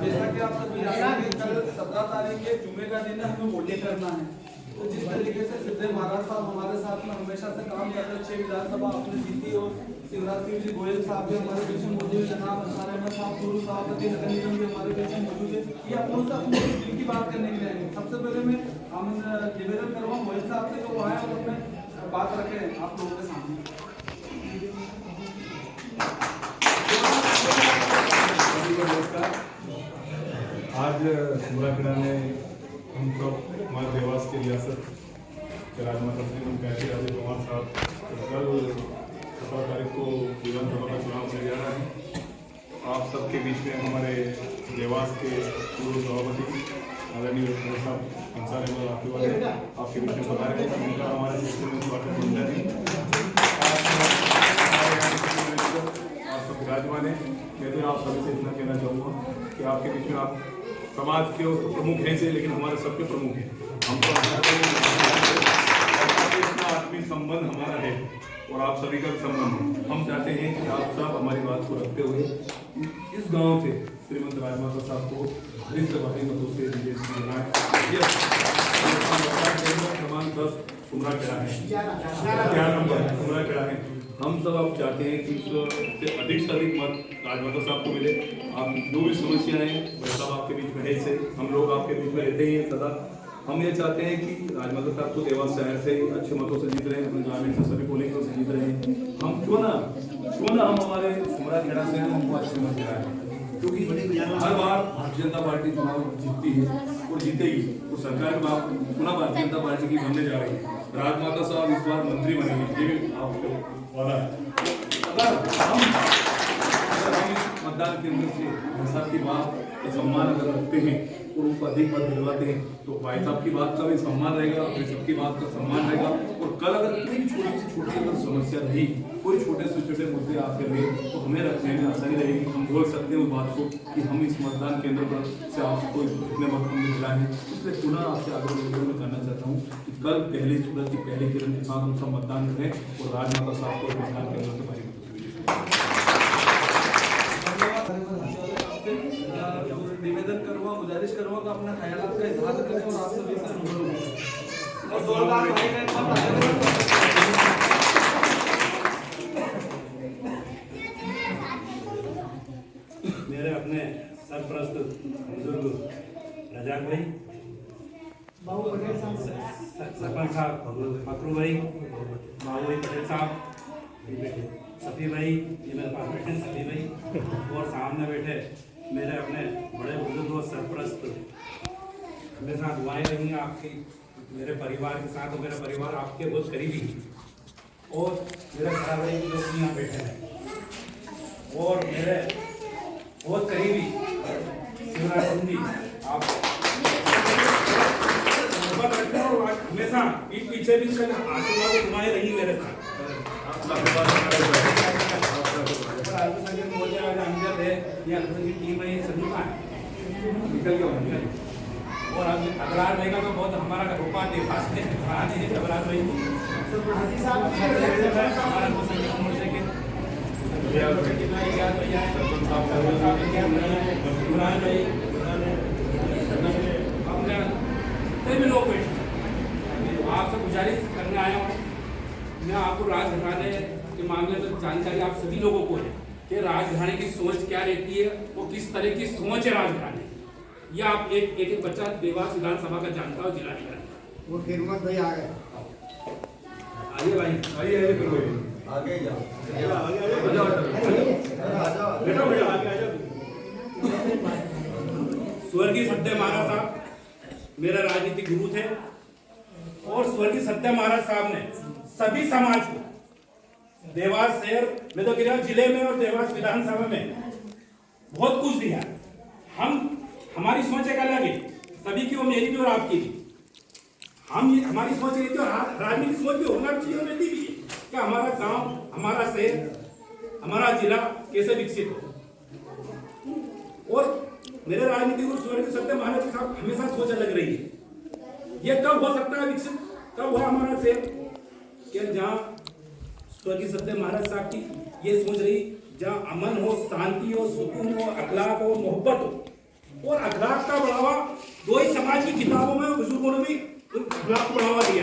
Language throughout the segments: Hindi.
जैसा कि आप सभी जानते हैं कल 17 तारीख के जुमे का दिन है, हमें वोटिंग करना है। तो जिस तरीके से सिद्धे महाराज साहब हमारे साथ में हमेशा से काम कर रहे, 6 विधानसभा आपने जीती और शिवराज सिंह जी गोयल साहब भी हमारे बीच में मौजूद है, जनाब अंसार अहमद साहब पूर्व सभापति नगर निगम भी हमारे बीच में मौजूद है। ये अपनों से अपने दिल की बात करने के लिए आएंगे। सबसे पहले मैं निवेदन करूँगा गोयल साहब से, जो आए और अपने बात रखें आप लोगों के सामने। आज सुमराखेड़ा में हम सब हमारे देवास की रियासत के राजमाता श्री कैसे राजे कुमार साहब कल 17 तारीख को विधानसभा का चुनाव होने जा रहा है। आप सबके बीच में हमारे देवास के पूर्व सभापति आदरणीय साहब अंसार अहमद आपके वाले आपके बीच में बता रहे हैं उनका हमारे सिस्टम में स्वागत होता है। आप सब विराजमान हैं। मैं तो आप सभी से इतना कहना चाहूँगा कि आपके बीच में आप समाज के प्रमुख हैं से, लेकिन हमारे सबके प्रमुख हैं। हम तो इतना आत्मीय संबंध हमारा है और आप सभी का संबंध है। हम चाहते हैं कि आप सब हमारी बात को रखते हुए इस गांव से श्रीमंत राजमाता साहब को भारी से भारी मतों से क्रमांक 10 सुमराखेड़ा है, 11 नंबर सुमराखेड़ा है। हम सब आप चाहते हैं कि से अधिक मत राजमाता साहब को मिले। आप जो भी समस्याएं हैं सब आपके बीच में है, से हम लोग आपके बीच में रहते ही हैं सदा। हम ये चाहते हैं कि राजमाता साहब को देवास शहर से अच्छे मतों से जीत रहे हैं, अपने ग्रामीण से सभी पोलिंगों से जीत रहे हैं। हम क्यों ना हम हमारे सुमराखेड़ा से हमको अच्छे मत दिलाएं, क्योंकि हर बार भारतीय जनता पार्टी चुनाव जीतती है और जीतेगी तो सरकार के बाद पुनः भारतीय जनता पार्टी की बनने जा रही है। राजमाता साहब इस बार मंत्री बनेंगे, ये भी आपको वादा है। अगर हम इस मतदान केंद्र से साहब की बात का सम्मान अगर रखते हैं और उनको अधिक मत दिलवाते हैं तो भाई साहब की बात का भी सम्मान रहेगा, अपने सबकी बात का सम्मान रहेगा। और कल अगर कोई छोटी से छोटी अगर समस्या रही, कोई छोटे से छोटे मुद्दे आपके रहे तो हमें रखने में आसानी रहेगी। हम बोल सकते हैं उस बात को कि हम इस मतदान केंद्र पर से आपको इतने मत हमने दिलाए हैं। इसलिए पुनः आपसे आग्रह निवेदन करना चाहता हूँ कि कल पहली सूरज की पहली किरण के साथ हम सब मतदान करें और राजमाता साहब को मतदान केंद्र से भारी निवेदन करूँगा, गुजारिश करूँगा कि अपना ख्यालात का इजहार करें और आप सभी से रूबरू हों। और 2 बार भाई मेरे अपने सरप्रस्त बुजुर्ग रजाक भाई, सरपंच साहब फकरू भाई, बाबू भाई पटेल साहब, सफी भाई, ये मेरे पास बैठे सफी भाई, और सामने बैठे मेरे अपने बड़े बुजुर्ग और सरप्रस्त, मेरे साथ दुआएं रहेंगी आपकी, मेरे परिवार के साथ। और मेरा परिवार आपके बहुत करीबी और मेरे बड़ा भाई लोग यहाँ बैठे हैं और मेरे बहुत करीबी शिवराज सिंह जी, आप रखते हैं और हमेशा पीछे भी आशीर्वाद घुमाए रही मेरे साथ। टीम है निकल गया और अब अगरार रहेगा तो बहुत हमारा रोपा देवास में अगरार भाई लोग बैठे। आपसे गुजारिश करने आया हूँ, मैं आपको राजघराने के मामले में जानकारी आप सभी लोगों को है कि राजघराने की सोच क्या रहती है, वो किस तरह की सोच है राजघराने। ये आप एक बच्चा देवास विधानसभा का जानता हो, जिला अधिकारी। वो हिम्मत भाई आ गए, आइए भाई, आइए फिर भाई आगे जाओ, स्वर्गीय सत्य महाराज साहब मेरा राजनीतिक गुरु थे और स्वर्गीय सत्य महाराज साहब ने सभी समाज को देवास शहर में तो गिरा जिले में और देवास विधानसभा में बहुत कुछ दिया। हमारी सोच एक अलग है सभी की, वो मेरी भी और आपकी भी। हमारी सोच रहती है और राजनीतिक सोच भी होना चाहिए और रहती भी है कि हमारा गांव, हमारा शहर, हमारा जिला कैसे विकसित हो। और मेरे राजनीतिक गुरु स्वर्गीय सत्य महाराज के साथ हमेशा सोच अलग रही है। ये कब हो सकता है विकसित, कब हुआ हमारा शहर कि जहाँ स्वर्गीय सत्य महाराज साहब की ये सोच रही, जहाँ अमन हो, शांति हो, सुकून हो, अखलाक हो, मोहब्बत हो, और अखलाक का बढ़ावा दो ही समाज की किताबों में बुजुर्गों ने भी अखलाक को बढ़ावा दिया,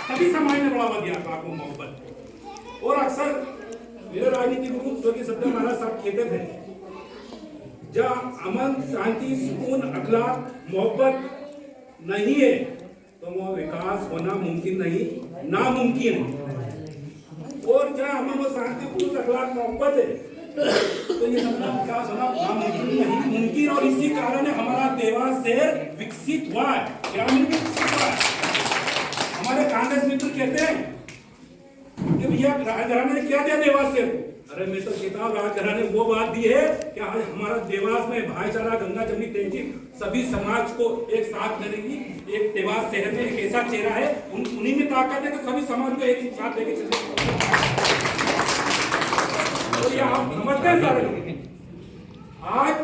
सभी समाज ने बढ़ावा दिया अखलाक को, मोहब्बत। और अक्सर मेरे राजनीतिक गुरु स्वर्गीय सत्य महाराज साहब कहते थे, जहाँ अमन, शांति, सुकून, अखलाक, मोहब्बत नहीं है तो वो विकास होना मुमकिन नहीं, नामुमकिन है। और जहाँ अमन और शांति, सुकून, अखलाक, मोहब्बत है तो ये सबका विकास होना नामुमकिन नहीं, मुमकिन। और इसी कारण हमारा देवास शहर विकसित हुआ है, ग्रामीण में विकसित हुआ है। हमारे कांग्रेस मित्र कहते हैं कि भैया राजघराने ने क्या दिया देवास शहर को? अरे मैं तो कहता हूँ राजघराने ने वो बात दी है कि आज हमारा देवास में भाईचारा, गंगा जमनी तहजीब, सभी समाज को एक साथ करेगी। एक देवास शहर में एक ऐसा चेहरा है, उन्हीं में ताकत है कि सभी समाज को एक साथ लेके चले। तो ये आप समझते हैं सारे लोग। आज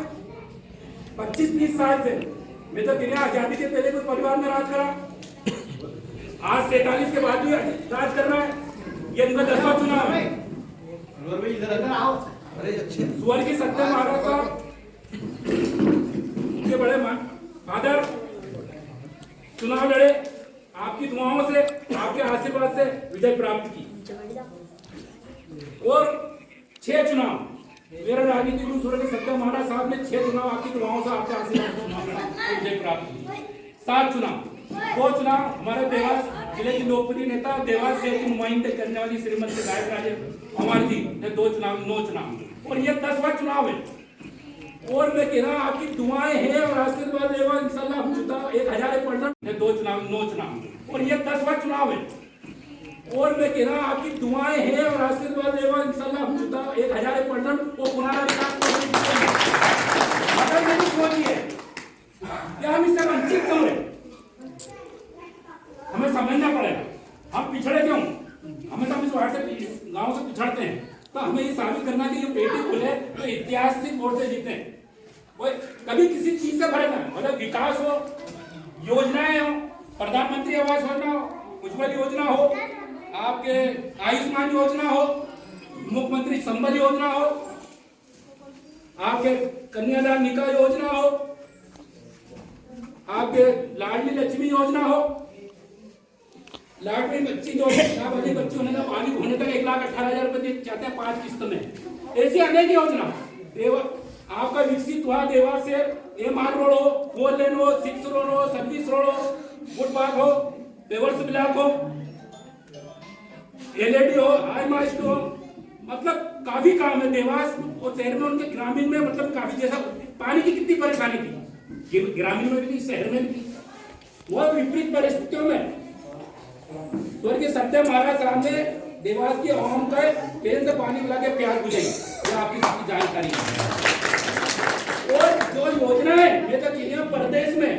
25-30 साल से मैं तो दुनिया आजादी के पहले कुछ परिवार में राज करा, आज 47 के बाद भी राज करना है। ये इनका 10वां चुनाव है। स्वर्गीय सत्य महाराज साहब उनके बड़े फादर चुनाव लड़े, आपकी दुआओं से, आपके आशीर्वाद से विजय प्राप्त की। और 6 चुनाव मेरे राजनीतिक गुरु स्वर्गीय सत्य महाराज साहब ने 6 चुनाव आपकी दुआओं से, आपके आशीर्वाद से विजय प्राप्त की। 7 चुनाव, 2 चुनाव हमारे देवास जिले की लोकप्रिय नेता, देवास शहर की नुमाइंदे करने वाली श्रीमती गायक राजे हमारी जी ने 2 चुनाव, 9 चुनाव, और ये 10वां चुनाव है। और मैं कह रहा हूं आपकी दुआएं हैं और आशीर्वाद रहेगा इंशाल्लाह। हम चुनाव 1000% 2 चुनाव, 9 चुनाव, और ये 10वां चुनाव है। और मैं कह रहा हूं आपकी दुआएं हैं और आशीर्वाद रहेगा इंशाल्लाह। हम चुनाव 1000% वो पुनः अगर मेरी सोच है कि हम इससे वंचित क्यों है, हमें समझना पड़ेगा हम पिछड़े क्यों। हमें सब इस वार्ड से, गांव से पिछड़ते हैं, तो हमें ये साबित करना कि ये पेटी खुले तो ऐतिहासिक वोट से जीते। कभी किसी चीज से भरे ना, मतलब विकास हो, योजनाएं हो, प्रधानमंत्री आवास योजना हो, उज्ज्वल योजना हो, आपके आयुष्मान योजना हो, मुख्यमंत्री संबल योजना हो, आपके कन्यादान निकाय योजना हो, आपके लाडली लक्ष्मी योजना हो, लाडली बच्ची जो वाली बच्ची होने का पानी होने तक 1,18,000 रुपए चाहते हैं 5 किस्त में। ऐसी अनेक योजना आपका विकसित हुआ देवास से। MR रोड हो, 4 लेन हो, 6 रोड हो, सर्विस रोड हो, फुटपाथ हो, पेवर्स ब्लॉक हो, LED हो, हाई मास्ट हो, मतलब काफी काम है देवास और शहर में। उनके ग्रामीण में मतलब काफी, जैसा पानी की कितनी परेशानी थी ग्रामीण में भी, शहर में भी, वो विपरीत परिस्थितियों में स्वर्गीय सत्य महाराज साहब ने देवास की आवाम का पेड़ से पानी मिला के प्यास बुझाई, ये आपकी जानकारी है। और जो योजना है ये तो किया प्रदेश में,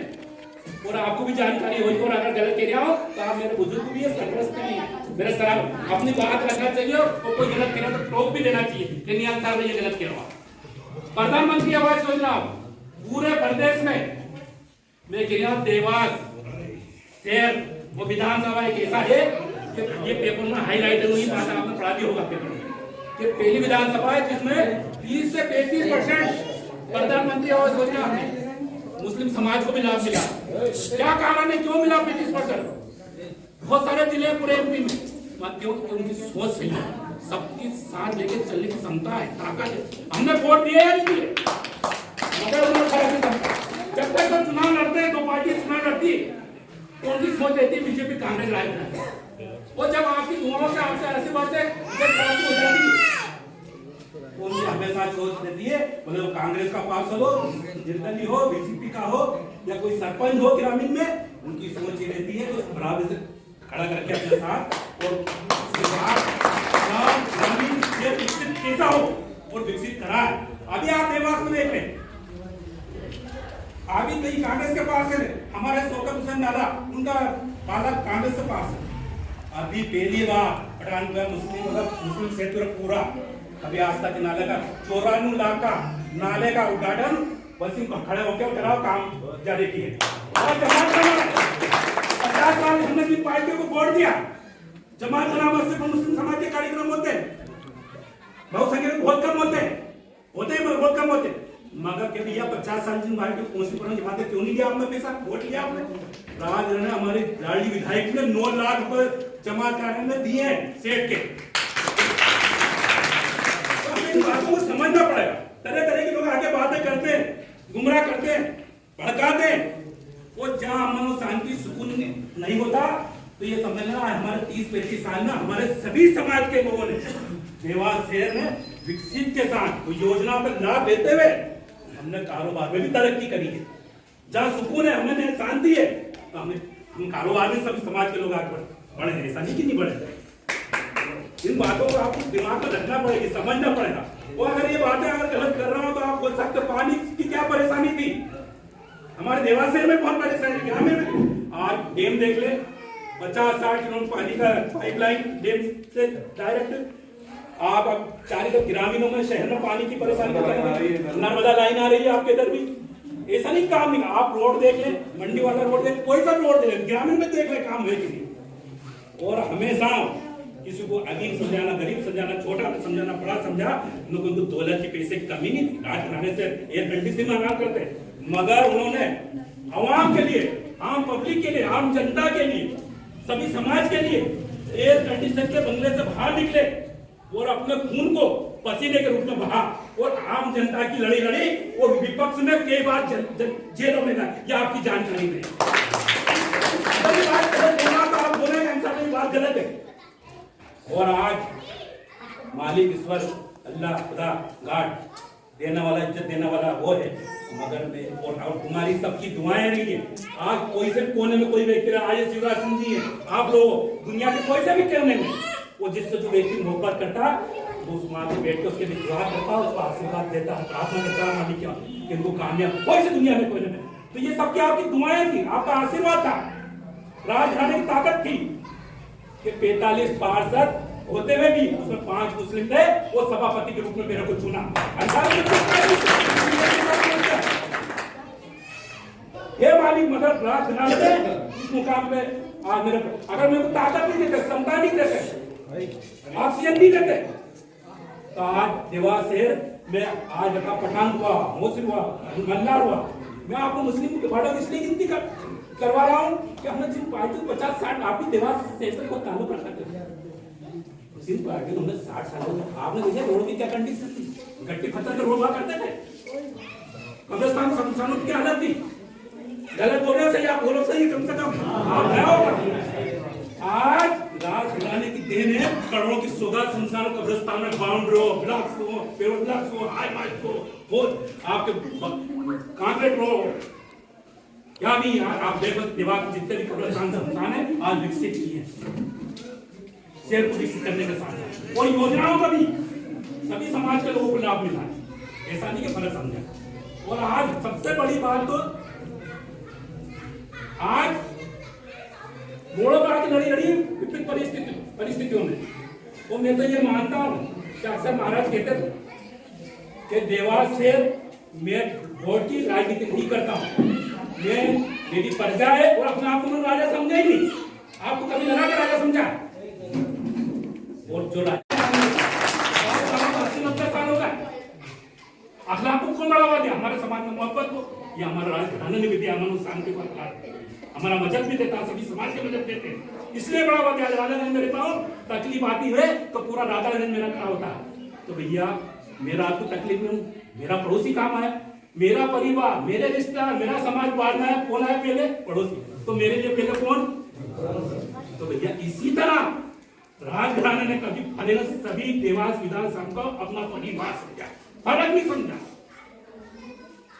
और आपको भी जानकारी होगी। और अगर गलत कह रहा हो तो आप मेरे बुजुर्ग भी है, सरप्रस्त नहीं है, मेरे सर अपनी बात रखना चाहिए। और कोई गलत कह रहा तो टोक भी देना चाहिए कि नियाल साहब ने ये गलत कह रहा। प्रधानमंत्री आवास योजना पूरे प्रदेश में, मैं कह रहा हूं देवास शहर वो विधानसभा एक ऐसा है कि ये पेपर में हाईलाइट हुई बात आपने पढ़ा भी होगा पेपर में, कि पहली विधानसभा है जिसमें 30 से 35% प्रधानमंत्री आवास योजना मुस्लिम समाज को भी लाभ मिला। क्या कारण है, क्यों मिला 35%? बहुत सारे जिले पूरे MP में, क्यों? उनकी सोच सही है, सबके साथ लेके चलने की क्षमता है, ताकत है। हमने वोट दिए या नहीं दिए, मगर उन्होंने खराब नहीं। जब तक तो चुनाव लड़ते हैं, 2 पार्टी चुनाव लड़ती है, उनकी सोच रहती है बीजेपी कांग्रेस राज में। और जब आपकी दुआओं से, आपसे आशीर्वाद से जब प्राप्ति हो जाती है, उनकी हमेशा सोच रहती है मतलब कांग्रेस का पार्षद हो, निर्दलीय हो, बीजेपी का हो, या कोई सरपंच हो ग्रामीण में, उनकी सोच ये रहती है तो बराबर से खड़ा करके अपने साथ और ग्रामीण विकसित कैसा हो और विकसित करा। अभी आप देवास में देख रहे हैं, अभी कई कांग्रेस के पास है, हमारे शौकत हुसैन दादा, उनका बालक कांग्रेस के पास है। अभी पहली बार पठानकोट मुस्लिम क्षेत्र पूरा, अभी आस्था के नाले का 94 लाख का नाले का उद्घाटन बसिंग को खड़े होकर कराओ, काम जारी किए। और जमात 50 साल हमने भी पार्टियों को वोट दिया, जमात नाम से मुस्लिम समाज के कार्यक्रम होते हैं, बहुसंख्यक बहुत कम होते हैं, बहुत कम होते, मगर के भैया 50 साल जिन भाई की कौन सी पुरानी बात है, क्यों नहीं दिया आपने पैसा, वोट लिया आपने? राज ने हमारे लाडली विधायक ने 9 लाख रुपए जमा कराने में दिए हैं सेठ के। तो हमें इन बातों को समझना पड़ेगा। तरह तरह के लोग आगे बातें करते हैं, गुमराह करते हैं, भड़काते हैं। वो जहां अमन और शांति सुकून नहीं होता तो ये समझ लेना हमारे 30-35 साल में हमारे सभी समाज के लोगों ने देवास शहर में विकसित के साथ योजना का लाभ लेते हुए हमने कारोबार में भी तरक्की करी है। जहाँ सुकून है, हमने शांति है, तो हम कारोबार में सभी समाज के लोग आगे बढ़े हैं। ऐसा नहीं कि नहीं बढ़े। इन बातों को आपको दिमाग में रखना पड़ेगी, समझना पड़ेगा। वो अगर ये बातें अगर गलत कर रहा हो तो आप बोल सकते पानी की क्या परेशानी थी। हमारे देवास शहर में बहुत परेशानी थी। हमें आज डैम देख ले, 50-60 किलोमीटर पानी का पाइपलाइन डैम से डायरेक्ट। आप अब चारों ग्रामीणों में शहर में पानी की परेशानी नर्मदा लाइन आ रही है आपके इधर भी। ऐसा नहीं काम नहीं, आप रोड देख ले, मंडी वाला रोड देख, कोई सा रोड देख ले, ग्रामीण में देख ले काम है कि नहीं। और हमेशा किसी को अमीर समझाना, गरीब समझाना, छोटा समझाना, बड़ा समझा, उनको दौलत के पैसे की कमी नहीं थी। राज घराने से एयर कंडीशनिंग मंगा करते, मगर उन्होंने आवाम के लिए, आम पब्लिक के लिए, आम जनता के लिए, सभी समाज के लिए एयर कंडीशनर के बंगले से बाहर निकले और अपने खून को पसीने के रूप में बहा और आम जनता की लड़ी लड़ी और विपक्ष में कई बार जेलों में गए। यह आपकी जानकारी नहीं। आप बोलेंगे बात गलत है। और आज मालिक ईश्वर अल्लाह खुदा गाड देने वाला, इज्जत देने वाला वो है, मगर में और तुम्हारी सबकी दुआएं नहीं है। आज कोई से कोने में कोई व्यक्ति आज शिवराज सिंह जी है, आप लोग दुनिया के कोई से भी कोने में वो जिससे जो व्यक्ति मोहब्बत करता वो उस माँ को बैठ के उसके लिए दुआ करता, उसको आशीर्वाद देता, प्रार्थना करता है मालिक कि उनको कामयाब कोई से दुनिया में कोई नहीं। तो ये सब क्या आपकी दुआएं थी, आपका आशीर्वाद था। राजधानी की ताकत थी कि 45 पार्षद होते हुए भी उसमें 5 मुस्लिम थे, वो सभापति के रूप में मेरे को चुना। ये मालिक मगर राजधानी इस मुकाम पे आज मेरे अगर मेरे को ताकत नहीं देते, क्षमता नहीं देते, ऑक्सीजन नहीं देते, तो आज देवास शहर में आज का पठान हुआ, मोसिन हुआ, मल्लार हुआ। मैं आपको मुस्लिम के बारे में इसलिए गिनती करवा रहा हूँ कि हमने जिन पार्टी 50-60 आप भी देवास शहर को ताल्लुक रखते थे, जिन पार्टी हमने 60 सालों में आपने देखा रोड की क्या कंडीशन थी, गट्टी पत्थर के रोड हुआ करते थे, कब्रिस्तान शमशानों की क्या हालत थी। गलत बोलने से आप बोलो सही, कम से कम आप गया होगा। आज राज घराने की देन है, करोड़ों की सौगात शमशान कब्रिस्तान में बाउंड्री हो, ब्लॉक्स हो, पेवर ब्लॉक्स हो, हाई माइक हो, आपके कांक्रीट रोड क्या भी आप देखो देवास जितने भी कब्रिस्तान शमशान है आज विकसित किए हैं शहर को विकसित करने के साथ, और योजनाओं का भी सभी समाज के लोगों को लाभ मिला है। ऐसा नहीं कि फर्क समझा। और आज सबसे बड़ी बात तो आज मोड़ों पर आके लड़ी विपरीत परिस्थितियों में, और मैं तो ये मानता हूँ कि अक्सर महाराज कहते थे कि देवास से मैं वोट की राजनीति नहीं करता हूँ, मैं मेरी प्रजा है और अपने आप को राजा समझा ही नहीं। आपको कभी लगा के राजा समझा? और जो 80-90 सालों का अखलाक को कौन बढ़ावा दिया? हमारे समाज में मोहब्बत को, या हमारे राजघराने ने भी दिया, अमन और शांति को अखलाक, हमारा मजहब भी देता, सभी समाज के मजहब देते हैं, इसलिए बढ़ावा दिया। राधागंज में रहता हूँ, तकलीफ आती है तो पूरा राधागंज मेरा खड़ा होता है। तो भैया मेरा आपको तकलीफ में हूँ, मेरा पड़ोसी काम है, मेरा परिवार, मेरे रिश्तेदार, मेरा समाज बांटना है, कौन है पहले? पड़ोसी। तो मेरे लिए पहले कौन? तो भैया इसी तरह राजघराने ने कभी फलेगा सभी देवास विधानसभा को अपना परिवार समझा, फर्क नहीं समझा।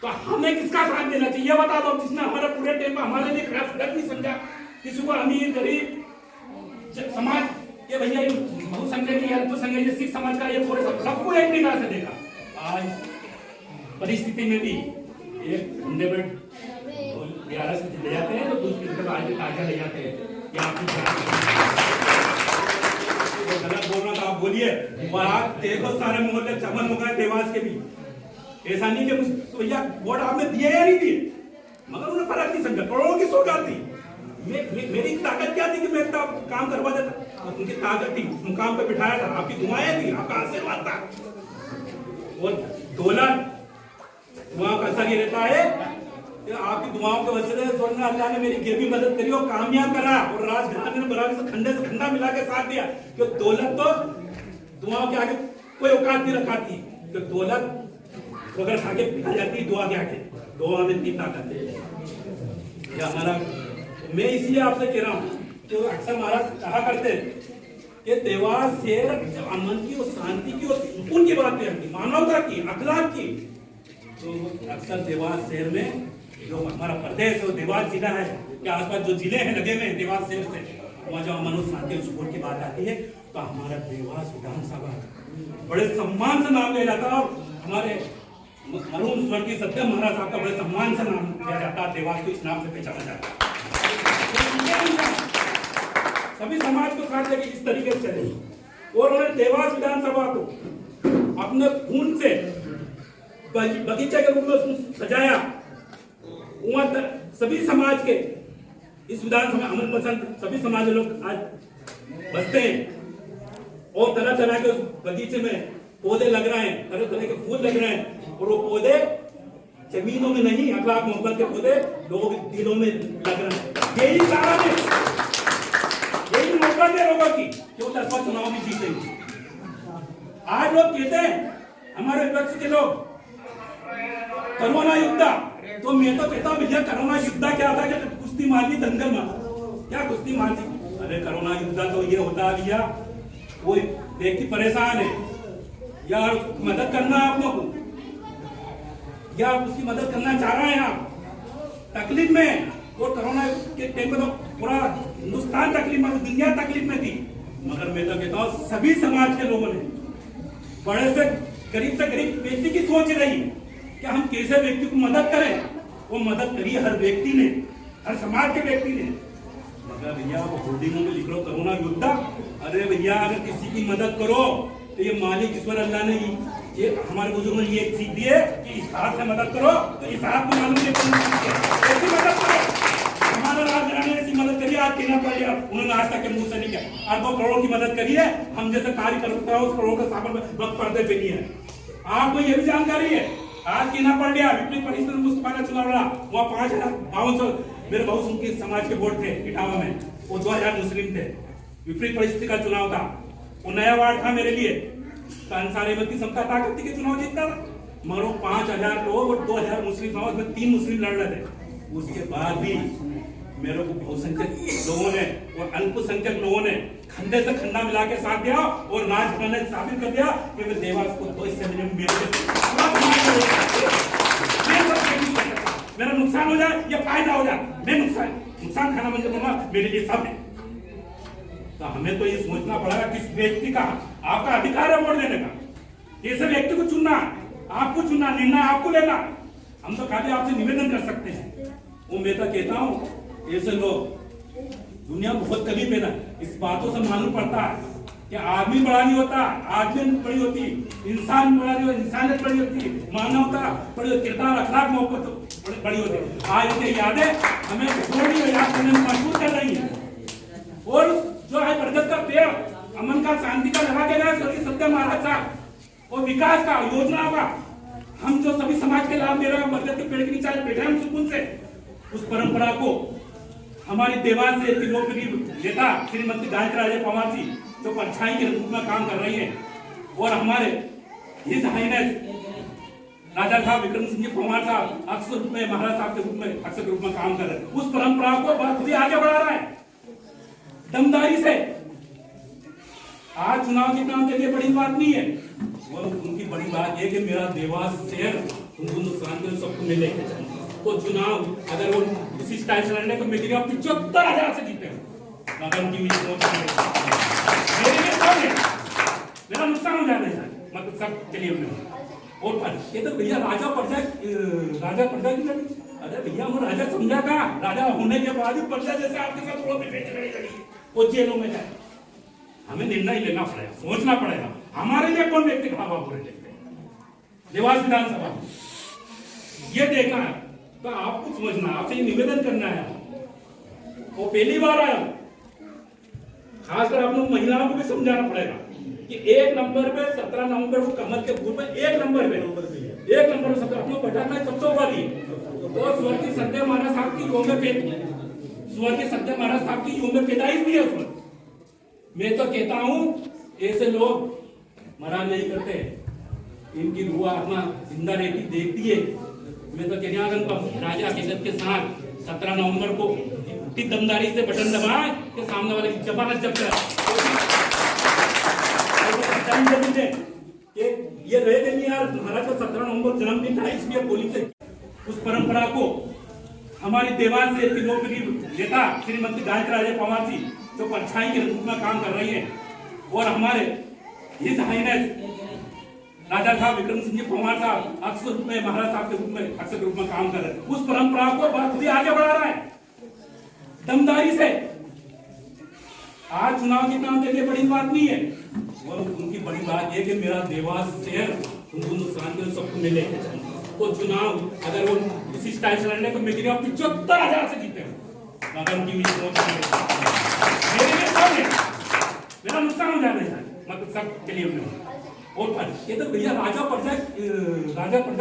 तो हमें किसका साथ देना चाहिए बता दो, जिसने हमारे पूरे टाइम में हमारे लिए फर्क नहीं समझा। किसी को अमीर गरीब समाज ये भैया बहुसंख्यक या अल्पसंख्यक ये सिख समाज का ये पूरे सबको एक निगाह से देखा। आज परिस्थिति में भी एक ठंडे में 11 से ले जाते हैं तो दूसरी तरफ आज ताजा ले जाते हैं। गलत बोल रहा था आप बोलिए, और आप देखो सारे मोहल्ले चमन हो गए देवास के भी। ऐसा नहीं कि तो भैया वोट आपने दिए या नहीं दिए, मगर उन्हें फर्क नहीं समझा। करोड़ों की सौगात थी, मेरी ताकत क्या थी कि मैं इतना काम करवा देता, उनकी ताकत थी, मुकाम पे बिठाया था, आपकी दुआएं थी, आपका आशीर्वाद था। और दौलत दुआओं के वसीले से वरना अल्लाह ने मेरी ये भी मदद करी और कामयाब करा और राजघराने ने बराबर से खंडा मिला के साथ दिया कि दौलत तो दुआओं के आगे कोई औकात नहीं रखाती, तो दौलत अगर खा के पिला जाती दुआ के आगे, दुआ में इतनी ताकत है। ये हमारा, मैं इसलिए आपसे कह रहा हूँ कि अक्सर महाराज कहा करते कि देवास शेर अमन की और शांति की और सुकून की बात करती, मानवता की, अखलाक की। तो अक्सर देवास शहर में जो हमारा प्रदेश है, देवास जिला है, के आसपास जो जिले हैं लगे हुए हैं देवास शहर से, वहाँ जब अमन और शांति और सुकून की बात आती है तो हमारा देवास विधानसभा बड़े सम्मान से नाम लिया जाता है। हमारे मरहूम स्वर्गीय सत्यम महाराज साहब का बड़े सम्मान से नाम लिया जाता है, देवास को इस नाम से पहचाना जाता है। सभी समाज को साथ लेके इस तरीके से चले और उन्होंने देवास विधानसभा को अपने खून से बगीचे के रूप में सजाया। वहां सभी समाज के इस विधानसभा अमन पसंद सभी समाज लोग आज बसते हैं और तरह तरह के उस बगीचे में पौधे लग रहे हैं, तरह तरह के फूल लग रहे हैं और वो पौधे जमीनों में नहीं, अखलाक मोहब्बत के पौधे लोगों के दिलों में लग रहे हैं। यही कारण है, यही मोहब्बत है लोगों की कि वो 10 चुनाव भी जीतेंगे। आज लोग कहते हैं हमारे विपक्ष के लोग कोरोना युद्ध, तो मैं तो कहता हूं भैया कोरोना युद्ध क्या था? कि कुश्ती मारनी, दंगल मारा, क्या कुश्ती मारनी? अरे कोरोना युद्ध तो ये होता भैया, कोई व्यक्ति परेशान है यार, मदद करना आप लोग को, या उसकी मदद करना चाह रहे हैं आप, तकलीफ में, और कोरोना के टाइम में तो पूरा हिंदुस्तान तकलीफ में, दुनिया तकलीफ में थी। मगर मैं तो कहता हूँ सभी समाज के लोगों ने, बड़े से गरीब व्यक्ति की सोच रही कि हम कैसे व्यक्ति को मदद करें, वो मदद करी हर व्यक्ति ने, हर समाज के व्यक्ति ने। मगर भैया वो होर्डिंगों में लिख लो कोरोना योद्धा, अरे भैया अगर किसी की मदद करो तो ये मालिक ईश्वर अल्लाह ने ये हमारे बुजुर्गों ने ये सीख दी है कि इस हाथ से मदद करो तो इस हाथ को मालूम है ऐसी मदद करो। हमारा राजघराने ने ऐसी मदद करी, आज कहना पड़ेगा उन्होंने आज तक मुंह से नहीं किया। अरबों करोड़ों की मदद करी है, हम जैसे कार्यकर्ता उस करोड़ों का साबर वक्त पर्दे पे नहीं है। आपको ये भी जानकारी है, आज कहना पड़ गया विपरीत परिस्थिति में मुस्तफा का चुनाव लड़ा, वहाँ 5,5200 मेरे बहुत के समाज के वोट थे इटावा में, वो 2000 मुस्लिम थे। विपरीत परिस्थिति का चुनाव था, वो नया वार्ड था मेरे लिए, तो अंसार अहमद की समता ताकत थी कि चुनाव जीतता था। मगर 5000 लोग और 2000 मुस्लिम समाज में 3 मुस्लिम लड़ रहे थे। उसके बाद भी मेरे को बहुसंख्यक लोगों ने और अल्पसंख्यक लोगों ने खंडे से खंडा मिला के साथ दिया और राजघराने ने साबित कर दिया कि मैं देवास को तो इससे मेरा नुकसान हो जाए या फायदा हो जाए, मैं नुकसान खाना बंद करूंगा, मेरे लिए सब है। तो हमें तो ये सोचना पड़ेगा किस व्यक्ति का, आपका अधिकार है वोट देने का, ऐसे व्यक्ति को चुनना, आपको चुनना, निर्णय आपको लेना। हम तो खाली आपसे निवेदन कर सकते हैं। वो मैं तो कहता हूँ ऐसे लोग दुनिया में बहुत कमी पैदा, इस बातों से मालूम पड़ता है कि आदमी बड़ा नहीं होता, आदमी बड़ी होती, इंसान बड़ा नहीं होता, इंसानियत बड़ी होती, मानवता बड़ी होती, किरदार अखलाक मोहब्बत बड़ी होती। आज ये यादें हमें थोड़ी याद करने में मजबूर कर रही है। और जो है बरगद का पेड़ अमन का, शांति का लगा के गया स्वर्गीय सत्यम महाराज साहब, और विकास का, योजना का, हम जो सभी समाज के लाभ दे रहे हैं, बरगद के पेड़ के नीचे बैठे हम सुकून से, उस परंपरा को हमारी देवास से लोकप्रिय नेता श्रीमती गायत्री राजे पवार जी जो परछाई के रूप में काम कर रही है, और हमारे हिज हाइनेस राजा साहब विक्रम सिंह जी पवार साहब अक्सर रूप में, महाराज साहब के रूप में, अक्सर रूप में काम कर रहे हैं। उस परंपरा को बहुत ही आगे बढ़ा रहा है दमदारी से। आज चुनाव जीतना उनके लिए बड़ी बात नहीं है, वो उनकी बड़ी बात है कि मेरा देवास शहर हिंदुस्तान सबको मिले। तो चुनाव अगर वो इसी स्टाइल से लड़ने तो मेरे लिए 75,000 से जीते, मगर उनकी मेरा नुकसान हो जाना है, मतलब सब चलिए और ये तो भैया राजा प्रजा की लड़ी। अरे भैया वो राजा समझा का, राजा होने के बाद ही प्रजा जैसे आपके साथ रोड पे बैठ लड़ी, वो जेलों में जाए। हमें निर्णय लेना पड़ेगा, सोचना पड़ेगा हमारे लिए कौन व्यक्ति खड़ा हुआ पूरे देवास विधानसभा, ये देखना है। तो आपको समझना, आपसे ये निवेदन करना है, वो पहली बार आया, खासकर आप लोग महिलाओं को भी समझाना पड़ेगा कि 1 नंबर पे 17 नवंबर को कमल के बूथ पे 1 नंबर पे 17 अपने बैठा सबसे ऊपर ही, तो स्वर्गीय सत्यम महाराज साहब की स्वर्गीय सत्य महाराज साहब की योग में पैदाइश भी है उसमें। मैं तो कहता हूं ऐसे लोग मरा नहीं करते, इनकी रूह आत्मा जिंदा रहती देखती है। मैं तो कहना राजा हकीकत के साथ 17 नवंबर को इतनी दमदारी से बटन दबाए कि सामने वाले की जमानत जब्त है। ये रहे दिन यार महाराज का 17 नवंबर जन्मदिन था, इसलिए पुलिस उस परंपरा को हमारी देवास से लोकप्रिय नेता श्रीमती गायत्री राजे पवार जी जो परछाई के रूप में काम कर रही है, और हमारे हिज हाइनेस राजा साहब विक्रम सिंह जी पवार साहब अक्सर रूप में महाराज साहब के रूप में अक्सर रूप में काम कर रहे हैं। उस परंपरा को बहुत आगे बढ़ा रहा है दमदारी से। आज चुनाव के नाम के लिए बड़ी बात नहीं है, और उनकी बड़ी बात है कि मेरा देवास शहर उनको नुकसान के सबको मिले। तो चुनाव अगर वो इसी स्टाइल से लड़ने को मैं 75,000 से जीते अगर उनकी मेरा नुकसान हो जाना है, मतलब सब के लिए और ये तो भैया राजा प्रजा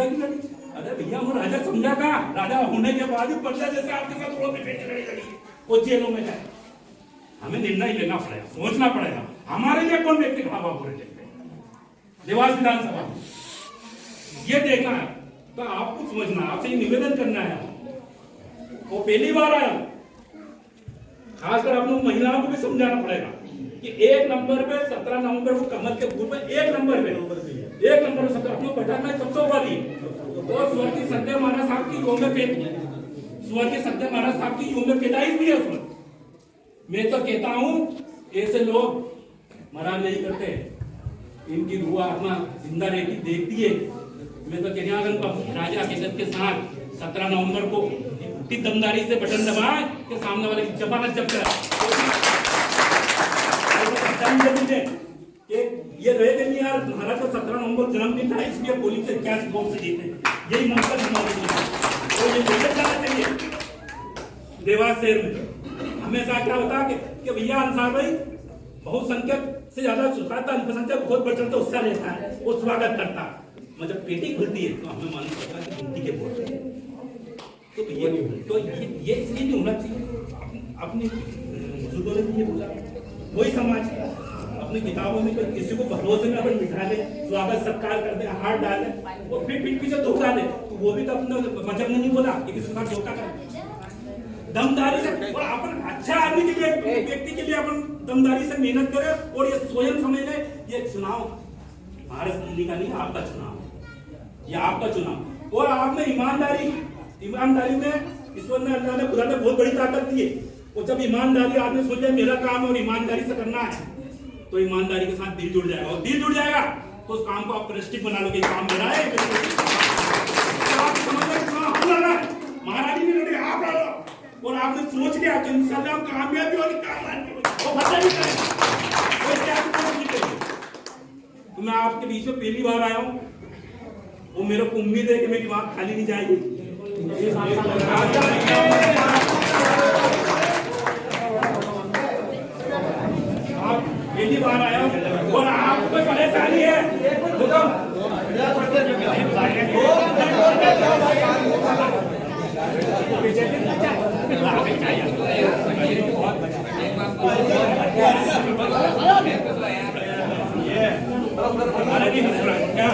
की लड़ी। अरे भैया वो राजा समझा का राजा होने के बाद भी प्रजा जैसे आपके साथ रोड पे लड़ी वो जेलों में जाए। हमें निर्णय लेना पड़ेगा, सोचना पड़ेगा हमारे लिए कौन व्यक्ति खड़ा हुआ पूरे देवास विधानसभा ये देखना है। तो आपको समझना, आपसे निवेदन करना है, वो पहली बार आया, खासकर आप लोग महिलाओं को भी समझाना पड़ेगा कि 1 नंबर पे 17 नवंबर को कमल के बूथ में 1 नंबर पे 17 अपने पटाना सबसे वाली और स्वर्गीय सत्य महाराज साहब की योग में पैदाइश भी है उसमें। मैं तो कहता हूं ऐसे लोग मरा नहीं करते, इनकी रूह आत्मा जिंदा रहती देखती है। मैं तो कहना राजा हकीकत के साथ 17 नवंबर को इतनी दमदारी से बटन दबाए कि सामने वाले की जमानत जब्त ये रहे दिन यार महाराज का 17 नवंबर जन्मदिन था, इसलिए पुलिस से क्या से जीते यही मकसद हमारे तो ये जाना चाहिए। देवास शहर में हमेशा क्या होता कि भैया अंसार भाई बहुसंख्यक से ज्यादा सुखाता, अल्पसंख्यक बहुत बढ़ चढ़ता उत्साह लेता है, वो स्वागत करता। जब पेटी खुलती है तो हमें मालूम पड़ता है कि गिनती के वोट तो ये इसलिए नहीं होना चाहिए। अपने बुजुर्गों ने भी ये बोला, वही समाज अपनी किताबों में किसी को भरोसे में अपन बिठा दे, स्वागत सत्कार कर दे, हाथ डाल दे और फिर पीठ पीछे धोखा दे, तो वो भी तो अपना मजहब ने नहीं बोला कि किसी का धोखा करे दमदारी से। और अपन अच्छा आदमी के लिए व्यक्ति के लिए अपन दमदारी से मेहनत करें और ये स्वयं समझ ले ये चुनाव भारत दिल्ली का नहीं, आपका चुनाव, ये आपका चुनाव। और आपने ईमानदारी में ईश्वर ने अल्लाह ने खुदा ने बहुत बड़ी ताकत दी है। और जब ईमानदारी आपने सोच लिया मेरा काम और ईमानदारी से करना है तो ईमानदारी के साथ दिल जुड़ जाएगा, और दिल जुड़ जाएगा तो उस काम को आप प्रतिष्ठित बना लोगे। काम मेरा है, आप समझ रहे महाराज जी ने आप डालो और आपने सोच लिया कि इंशाल्लाह हम कामयाबी होगी, वो पता नहीं करेगा। तो मैं आपके बीच में पहली बार आया हूँ, वो मेरे को उम्मीद है कि मेरी बात खाली नहीं जाएगी। आप पहली बार आया हूँ और आपको परेशानी है क्या